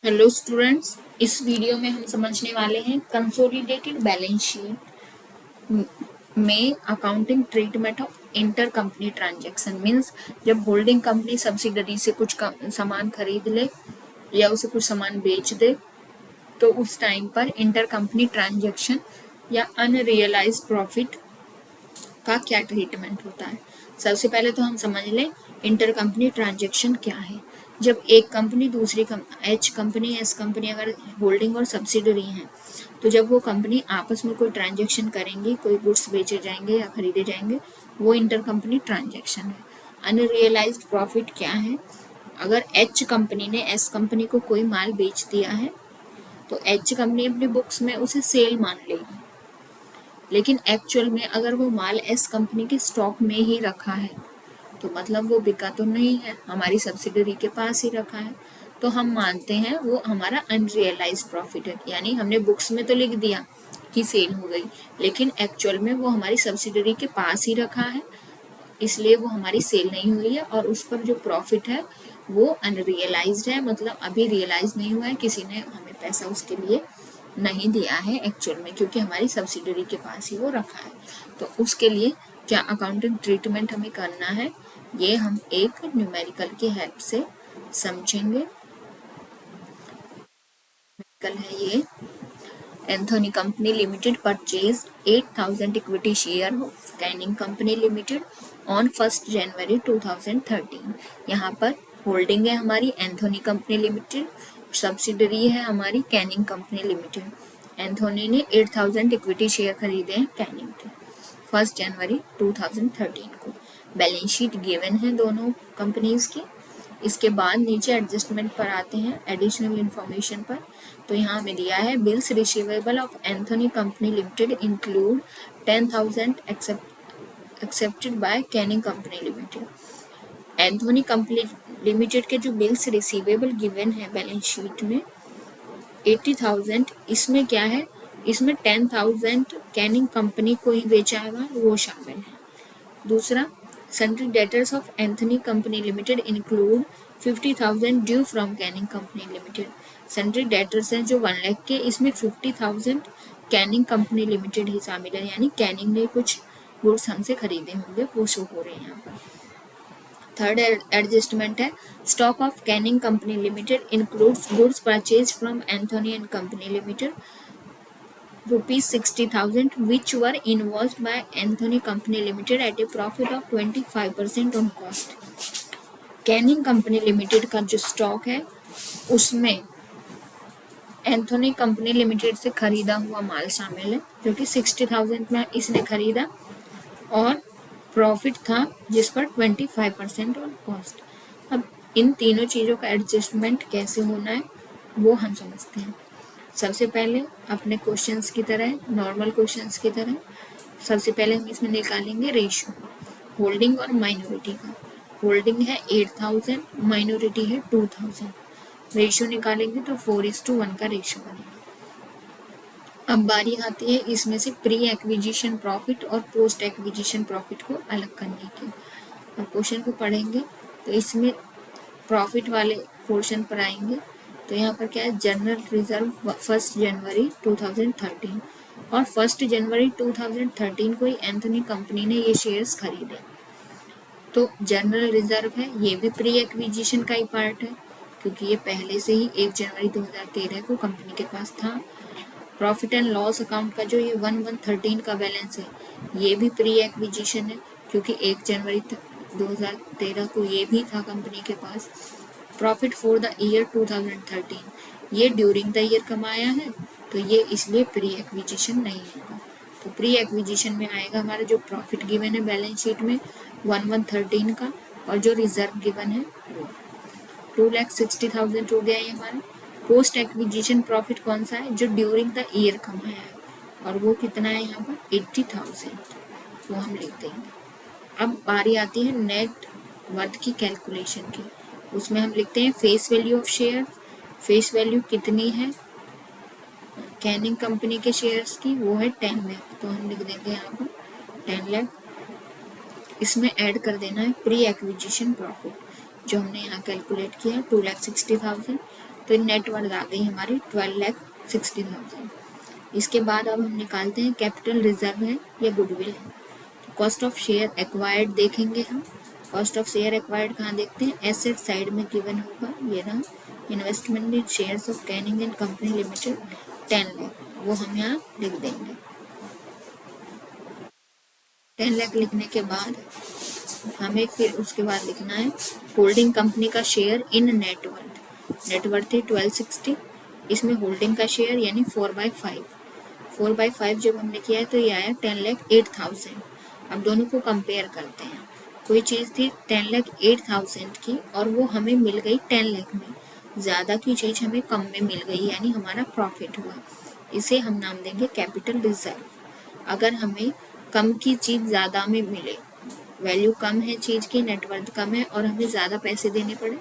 Hello students, इस video में हम समझने वाले हैं कंसोलिडेटेड बैलेंस शीट में accounting treatment of inter company transaction. Means जब होल्डिंग कंपनी सब्सिडरी से कुछ सामान खरीद ले या उसे कुछ सामान बेच दे तो उस टाइम पर इंटर कंपनी ट्रांजैक्शन या अनरियलाइज्ड प्रॉफिट का क्या ट्रीटमेंट होता है। सबसे पहले तो हम समझ लें इंटर कंपनी ट्रांजैक्शन क्या है। जब एक कंपनी दूसरी एच कंपनी एस कंपनी अगर होल्डिंग और सब्सिडरी हैं तो जब वो कंपनी आपस में कोई ट्रांजैक्शन करेंगी, कोई गुड्स बेचे जाएंगे या खरीदे जाएंगे, वो इंटर कंपनी ट्रांजैक्शन है। अनरियलाइज्ड प्रॉफिट क्या है? अगर एच कंपनी ने एस कंपनी को कोई माल बेच दिया है तो एच कंपनी अपनी बुक्स में उसे सेल मान लेगी, लेकिन एक्चुअल में अगर वो माल एस कंपनी के स्टॉक में ही रखा है तो मतलब वो बिका तो नहीं है, हमारी सब्सिडरी के पास ही रखा है, तो हम मानते हैं वो हमारा अनरियलाइज्ड प्रॉफिट है। यानी हमने बुक्स में तो लिख दिया कि सेल हो गई, लेकिन एक्चुअल में वो हमारी सब्सिडरी के पास ही रखा है, इसलिए वो हमारी सेल नहीं हुई है और उस पर जो प्रॉफिट है वो अनरियलाइज्ड है, मतलब अभी रियलाइज नहीं हुआ है, किसी ने हमें पैसा उसके लिए नहीं दिया है एक्चुअल में, क्योंकि हमारी सब्सिडरी के पास ही वो रखा है। तो उसके लिए क्या अकाउंटिंग ट्रीटमेंट हमें करना है, ये हम एक न्यूमेरिकल की हेल्प से समझेंगे। न्यूमेरिकल है ये। Anthony company limited purchase 8,000 equity share of Canning company limited on 1 जनवरी 2013। यहाँ पर होल्डिंग है हमारी एंथोनी कंपनी लिमिटेड, सब्सिडरी है हमारी कैनिंग कंपनी लिमिटेड। एंथोनी ने 8,000 इक्विटी शेयर खरीदे हैं कैनिंग के 1 जनवरी 2013 को। बैलेंस शीट गिवन है दोनों कंपनीज की। इसके बाद नीचे एडजस्टमेंट पर आते हैं, एडिशनल इंफॉर्मेशन पर। तो यहाँ हमें दिया है bills receivable of Anthony company limited include 10,000 accepted by Canning company limited. Anthony company limited के जो बिल्स रिसीवेबल गिवन है बैलेंस शीट में 80,000, इसमें क्या है, इसमें 10,000 कैनिंग कंपनी को ही बेचा है वो शामिल है। दूसरा, sundry debtors of Anthony company limited include 50,000 due from Canning company limited. Sundry debtors हैं जो 1 लाख के, इसमें 50,000 कैनिंग कंपनी लिमिटेड ही शामिल है, यानी कैनिंग ने कुछ गुड्स हमसे खरीदे होंगे, वो शो हो रहे हैं यहाँ पर। थर्ड एडजस्टमेंट है, stock of Canning company limited includes goods purchase from Anthony and company limited ₹60,000 which were invoiced by Anthony Company Limited at a profit of 25% on cost। Canning company limited का जो stock है उसमें Anthony company limited से खरीदा हुआ माल शामिल है, जो कि 60,000 में इसने खरीदा और प्रॉफिट था जिस पर 25% ऑन कॉस्ट। अब इन तीनों चीज़ों का एडजस्टमेंट कैसे होना है वो हम समझते हैं। सबसे पहले अपने क्वेश्चंस की तरह, नॉर्मल क्वेश्चंस की तरह, सबसे पहले हम इसमें निकालेंगे रेशियो होल्डिंग और माइनॉरिटी का। होल्डिंग है 8,000, माइनॉरिटी है 2,000। रेशियो निकालेंगे तो 4:1 का रेशियो बनेगा। अब बारी आती है इसमें से प्री एक्विजिशन प्रॉफिट और पोस्ट एक्विजिशन प्रॉफिट को अलग करने की। अब क्वेश्चन को पढ़ेंगे तो इसमें प्रॉफिट वाले पोर्शन पर आएंगे तो यहाँ पर क्या है, जनरल रिजर्व 1 जनवरी 2013 और 1 जनवरी 2013 को ही एंथोनी कंपनी ने ये शेयर्स खरीदे, तो जनरल रिजर्व है, ये भी प्री एक्विजिशन का ही पार्ट है क्योंकि ये पहले से ही 1 जनवरी 2013 को कंपनी के पास था। प्रॉफिट एंड लॉस अकाउंट का जो ये 1/1/13 का बैलेंस है ये भी प्री एक्विजिशन है क्योंकि 1 जनवरी 2013 को ये भी था कंपनी के पास। प्रॉफिट फॉर द ईयर 2013 ये ड्यूरिंग द ईयर कमाया है तो ये इसलिए प्री एक्विजिशन नहीं होगा। तो प्री एक्विजिशन में आएगा हमारा जो प्रॉफिट गिवन है बैलेंस शीट में 1/1/13 का, और जो रिजर्व गिवन है वो 2,60,000 हो गया ये हमारा। पोस्ट एक्विजिशन प्रॉफिट कौन सा है, जो ड्यूरिंग द ईयर कमाया है, और वो कितना है यहाँ पर 80,000, वो हम लिख देंगे। अब बारी आती है नेट वर्थ की कैलकुलेशन की। उसमें हम लिखते हैं face value of share. Face value कितनी है कैनिंग कंपनी के शेयर्स की, वो है 10 लाख, तो हम लिख देंगे यहाँ पर 10 लाख। इसमें ऐड कर देना है प्री एक्विजिशन प्रॉफिट जो हमने यहाँ कैलकुलेट किया 2,60,000, तो नेटवर्थ आ गई हमारी 12,60,000। इसके बाद अब हम निकालते हैं कैपिटल रिजर्व है या गुडविल है। कॉस्ट ऑफ शेयर एक्वायर्ड देखेंगे हम। कॉस्ट ऑफ शेयर एक्वायर्ड कहाँ देखते हैं, एसेट साइड में गिवन होगा, ये रहा investment in shares of Canning and company limited 10 lakh, वो हम यहाँ लिख देंगे। 10 लाख लिखने के बाद हमें फिर उसके बाद लिखना है होल्डिंग कंपनी का शेयर इन नेटवर्थ। नेटवर्थ है 1260, इसमें होल्डिंग का शेयर यानी 4/5। 4/5 जब हमने किया है तो ये आया 10,08,000। अब दोनों को कंपेयर करते हैं। कोई चीज़ थी 10,08,000 की और वो हमें मिल गई 10 लाख में, ज़्यादा की चीज़ हमें कम में मिल गई यानी हमारा प्रॉफिट हुआ। इसे हम नाम देंगे कैपिटल रिजर्व। अगर हमें कम की चीज़ ज़्यादा में मिले, वैल्यू कम है चीज़ की, नेटवर्थ कम है और हमें ज़्यादा पैसे देने पड़े,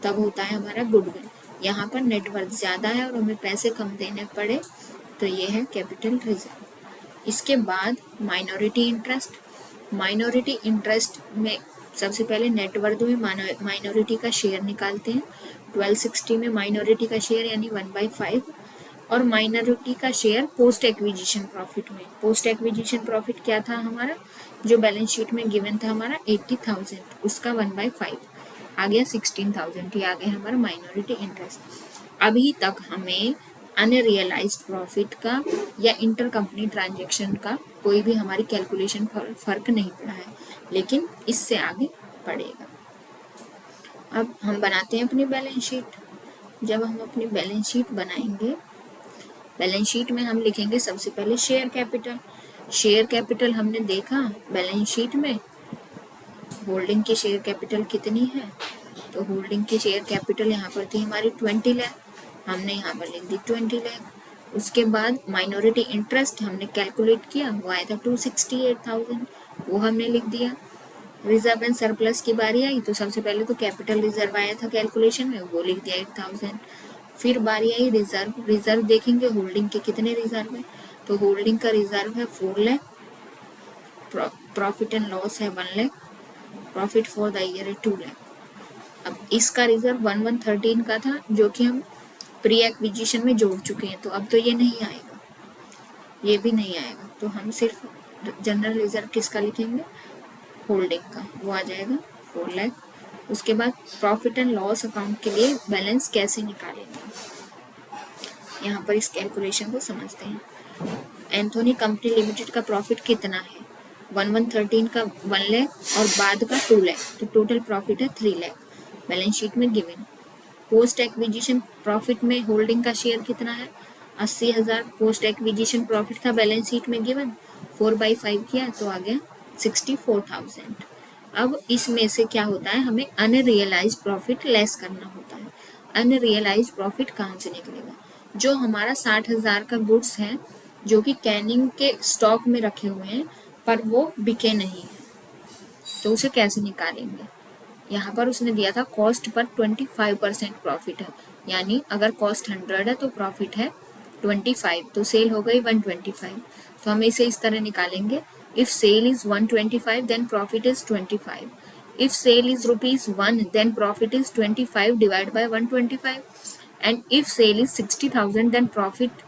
तब होता है हमारा गुडविल। यहाँ पर नेटवर्थ ज़्यादा है और हमें पैसे कम देने पड़े, तो ये है कैपिटल रिजर्व। इसके बाद माइनॉरिटी इंटरेस्ट। माइनॉरिटी इंटरेस्ट में सबसे पहले नेटवर्थ में माइनॉरिटी का शेयर निकालते हैं। 1260 में माइनॉरिटी का शेयर यानी 1/5 और माइनॉरिटी का शेयर पोस्ट एक्विजिशन प्रॉफिट में। पोस्ट एक्विजिशन प्रॉफिट क्या था हमारा, जो बैलेंस शीट में गिवन था हमारा 80,000, उसका 1/5 आ गया 16,000, ये आ गया हमारा माइनॉरिटी इंटरेस्ट। अभी तक हमें अनरियलाइज्ड प्रॉफिट का या इंटर कंपनी ट्रांजेक्शन का कोई भी हमारी कैलकुलेशन फर्क नहीं पड़ा है, लेकिन इससे आगे पड़ेगा। अब हम बनाते हैं अपनी बैलेंस शीट। जब हम अपनी बैलेंस शीट बनाएंगे, बैलेंस शीट में हम लिखेंगे सबसे पहले शेयर कैपिटल। शेयर कैपिटल हमने देखा बैलेंस शीट में होल्डिंग की शेयर कैपिटल कितनी है, तो होल्डिंग की शेयर कैपिटल यहाँ पर थी हमारी 20 लाख, हमने यहाँ पर लिख दी 20 लाख। उसके बाद माइनॉरिटी इंटरेस्ट हमने कैलकुलेट किया, वो आया था 268,000, वो हमने लिख दिया। रिजर्व एंड सरप्लस की बारी आई तो सबसे पहले तो कैपिटल रिजर्व आया था कैलकुलेशन में, वो लिख दिया 8,000। फिर बारी आई रिजर्व। रिजर्व देखेंगे होल्डिंग के कितने रिजर्व है, तो होल्डिंग का रिजर्व है 4 लाख, प्रॉफिट एंड लॉस है 1 lakh, profit for the year है 2 लाख। अब इसका रिजर्व 1113 का था जो कि हम प्री एक्विजिशन में जोड़ चुके हैं, तो अब तो ये नहीं आएगा, ये भी नहीं आएगा, तो हम सिर्फ जनरल रिजर्व किसका लिखेंगे, होल्डिंग का, वो आ जाएगा 4 लाख। उसके बाद प्रॉफिट एंड लॉस अकाउंट के लिए बैलेंस कैसे निकालेंगे, यहाँ पर इस कैलकुलेशन को समझते हैं। एंथोनी कंपनी लिमिटेड का प्रॉफिट कितना है, 1113 का 1 लाख और बाद का 2 लाख, तो टोटल प्रॉफिट है 3 लाख, बैलेंस शीट में गिवन। पोस्ट एक्विजिशन प्रॉफिट में होल्डिंग का शेयर कितना है, 80,000 पोस्ट एक्विजिशन प्रॉफिट था बैलेंस शीट में गिवन, 4/5 किया तो आ गया 64,000। अब इसमें से क्या होता है, हमें अनरियलाइज्ड प्रॉफिट लेस करना होता है। अनरियलाइज्ड प्रॉफिट कहाँ से निकलेगा, जो हमारा 60,000 का गुड्स है जो कि कैनिंग के स्टॉक में रखे हुए हैं पर वो बिके नहीं है, तो उसे कैसे निकालेंगे। यहाँ पर उसने दिया था कॉस्ट पर 25% प्रॉफिट है, यानी अगर कॉस्ट 100 है तो प्रॉफिट है 25, तो सेल हो गई 125। तो हम इसे इस तरह निकालेंगे, if sale is 125 then profit is 25, if sale is ₹1 then profit is 25 divide by 125, and if sale is 60,000 then profit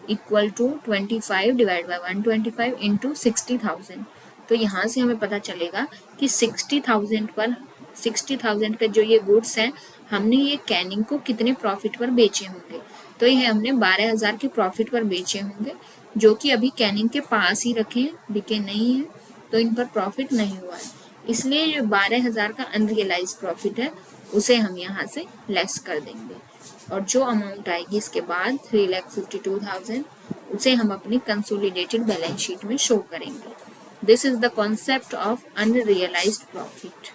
equal to 25 divide by 125 into 60,000। तो यहाँ से हमें पता चलेगा कि 60,000 पर 60,000 का जो ये गुड्स हैं हमने ये कैनिंग को कितने प्रॉफिट पर बेचे होंगे, तो ये हमने 12,000 के प्रॉफिट पर बेचे होंगे, जो कि अभी कैनिंग के पास ही रखे हैं, बिके नहीं है, तो इन पर प्रॉफिट नहीं हुआ है। इसलिए जो 12,000 का अनरियलाइज प्रॉफिट है उसे हम यहाँ से लेस कर देंगे, और जो अमाउंट आएगी इसके बाद 3,52,000 उसे हम अपनी कंसोलिडेटेड बैलेंस शीट में शो करेंगे। This is the concept of unrealized profit.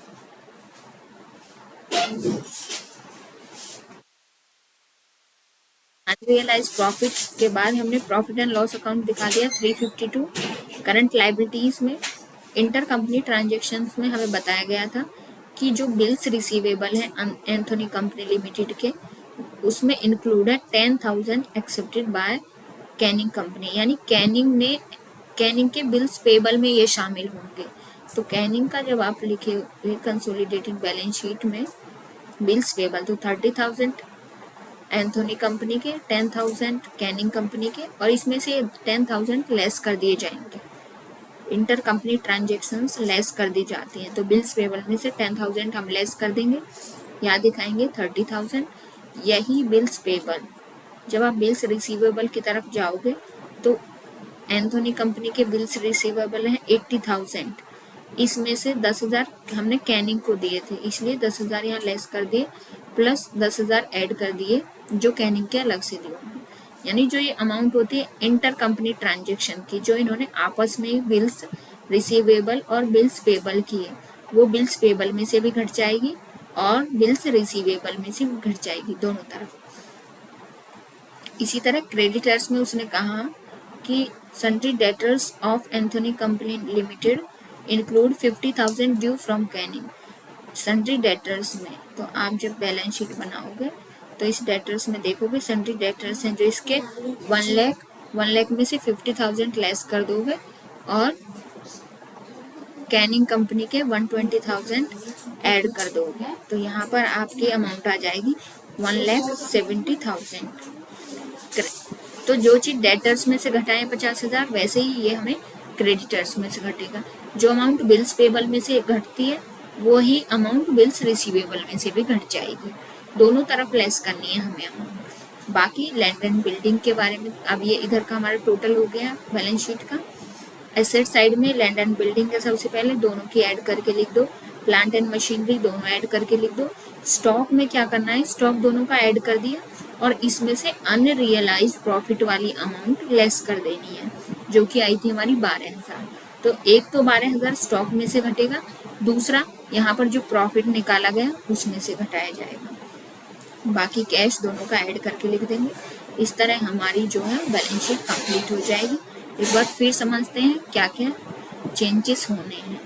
Unrealize profit के बाद हमने प्रॉफिट एंड लॉस अकाउंट दिखा दिया 352। करंट लाइबिलिटीज में इंटर कंपनी ट्रांजेक्शन्स में हमें बताया गया था कि जो बिल्स रिसीवेबल है एंथोनी कंपनी लिमिटेड के, उसमें इंक्लूड है 10,000 एक्सेप्टेड बाय कैनिंग कंपनी, यानी कैनिंग के बिल्स पेबल में ये शामिल होंगे। तो कैनिंग का जब आप लिखे हुए कंसोलिडेटेड बैलेंस शीट में बिल्स पेबल तो 30,000 एंथोनी कंपनी के, 10,000 कैनिंग कंपनी के, और इसमें से 10,000 लेस कर दिए जाएंगे। इंटर कंपनी ट्रांजेक्शन्स लेस कर दी जाती हैं, तो बिल्स पेबल में से 10,000 हम लेस कर देंगे, यहाँ दिखाएंगे 30,000। यही बिल्स पेबल, जब आप बिल्स रिसीवेबल की तरफ जाओगे तो एंथोनी कंपनी के बिल्स रिसीवेबल हैं 80,000, इसमें से 10,000 हमने कैनिंग को दिए थे, इसलिए 10,000 यहाँ लेस कर दिए, प्लस 10,000 ऐड कर दिए जो कैनिंग के अलग से दिए। यानी जो ये अमाउंट होती है इंटर कंपनी ट्रांजेक्शन की, जो इन्होंने आपस में बिल्स रिसीवेबल और बिल्स पेबल किए, वो बिल्स पेबल में से भी घट जाएगी और बिल्स रिसीवेबल में से भी घट जाएगी, दोनों तरफ। इसी तरह क्रेडिटर्स में उसने कहा कि sundry debtors of Anthony company limited include 50,000 due from Canning. Sundry debtors में तो आप जब बैलेंस शीट बनाओगे तो इस डेटर्स में देखोगे सन्ड्री डेटर्स हैं जो इसके 1 लाख में से 50,000 लेस कर दोगे और कैनिंग कंपनी के 120,000 ऐड कर दोगे, तो यहाँ पर आपकी अमाउंट आ जाएगी 1,70,000। तो जो चीज डेटर्स में से घटाएं 50,000, वैसे ही ये हमें क्रेडिटर्स में से घटेगा। जो अमाउंट बिल्स पेबल में से घटती है वो ही अमाउंट बिल्स रिसीवेबल में से भी घट जाएगी, दोनों तरफ लेस करनी है हमें अमाउंट। बाकी लैंड एंड बिल्डिंग के बारे में, अब ये इधर का हमारा टोटल हो गया बैलेंस शीट का। एसेट साइड में लैंड एंड बिल्डिंग का सबसे पहले दोनों की ऐड करके लिख दो, प्लांट एंड मशीनरी दोनों ऐड करके लिख दो। स्टॉक में क्या करना है, स्टॉक दोनों का ऐड कर दिया और इसमें से अनरियलाइज्ड प्रॉफिट वाली अमाउंट लेस कर देनी है, जो कि आई थी हमारी 12,000। तो एक तो 12,000 स्टॉक में से घटेगा, दूसरा यहाँ पर जो प्रॉफिट निकाला गया उसमें से घटाया जाएगा। बाकी कैश दोनों का ऐड करके लिख देंगे। इस तरह हमारी जो है बैलेंस शीट कंप्लीट हो जाएगी। एक बार फिर समझते हैं क्या क्या चेंजेस होने हैं।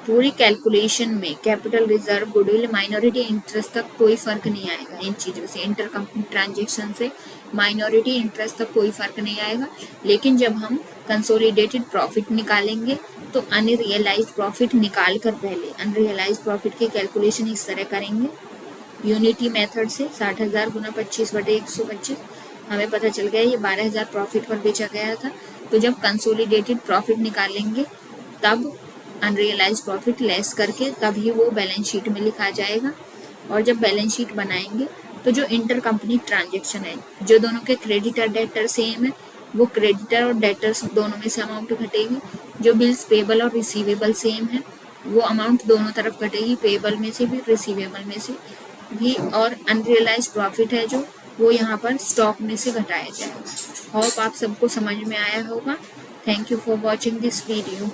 पूरी कैलकुलेशन में capital reserve, goodwill, minority interest तक कोई फर्क नहीं आएगा। इन चीजों से, इंटर कंपनी ट्रांजेक्शन से माइनॉरिटी इंटरेस्ट तक कोई फर्क नहीं आएगा। लेकिन जब हम कंसोलिडेटेड प्रॉफिट निकालेंगे तो अनरियलाइज्ड प्रॉफिट निकाल कर पहले अनरियलाइज्ड प्रॉफिट की कैलकुलेशन इस तरह करेंगे, यूनिटी मेथड से 60,000 गुना 25/125। हमें पता चल गया ये 12,000 प्रॉफिट पर बेचा गया था। तो जब कंसोलिडेटेड प्रॉफिट निकालेंगे तब अनरियलाइज्ड प्रॉफिट लेस करके तभी वो बैलेंस शीट में लिखा जाएगा। और जब बैलेंस शीट बनाएंगे तो जो इंटर कंपनी ट्रांजेक्शन है, जो दोनों के क्रेडिटर डेटर सेम है, वो क्रेडिटर और डेटर्स दोनों में से अमाउंट घटेगी। जो बिल्स पेबल और रिसीवेबल सेम है, वो अमाउंट दोनों तरफ घटेगी, पेबल में से भी रिसीवेबल में से भी। और अनरियलाइज्ड प्रॉफिट है जो, वो यहाँ पर स्टॉक में से घटाया जाएगा। होप आप सबको समझ में आया होगा। Thank you for watching this video.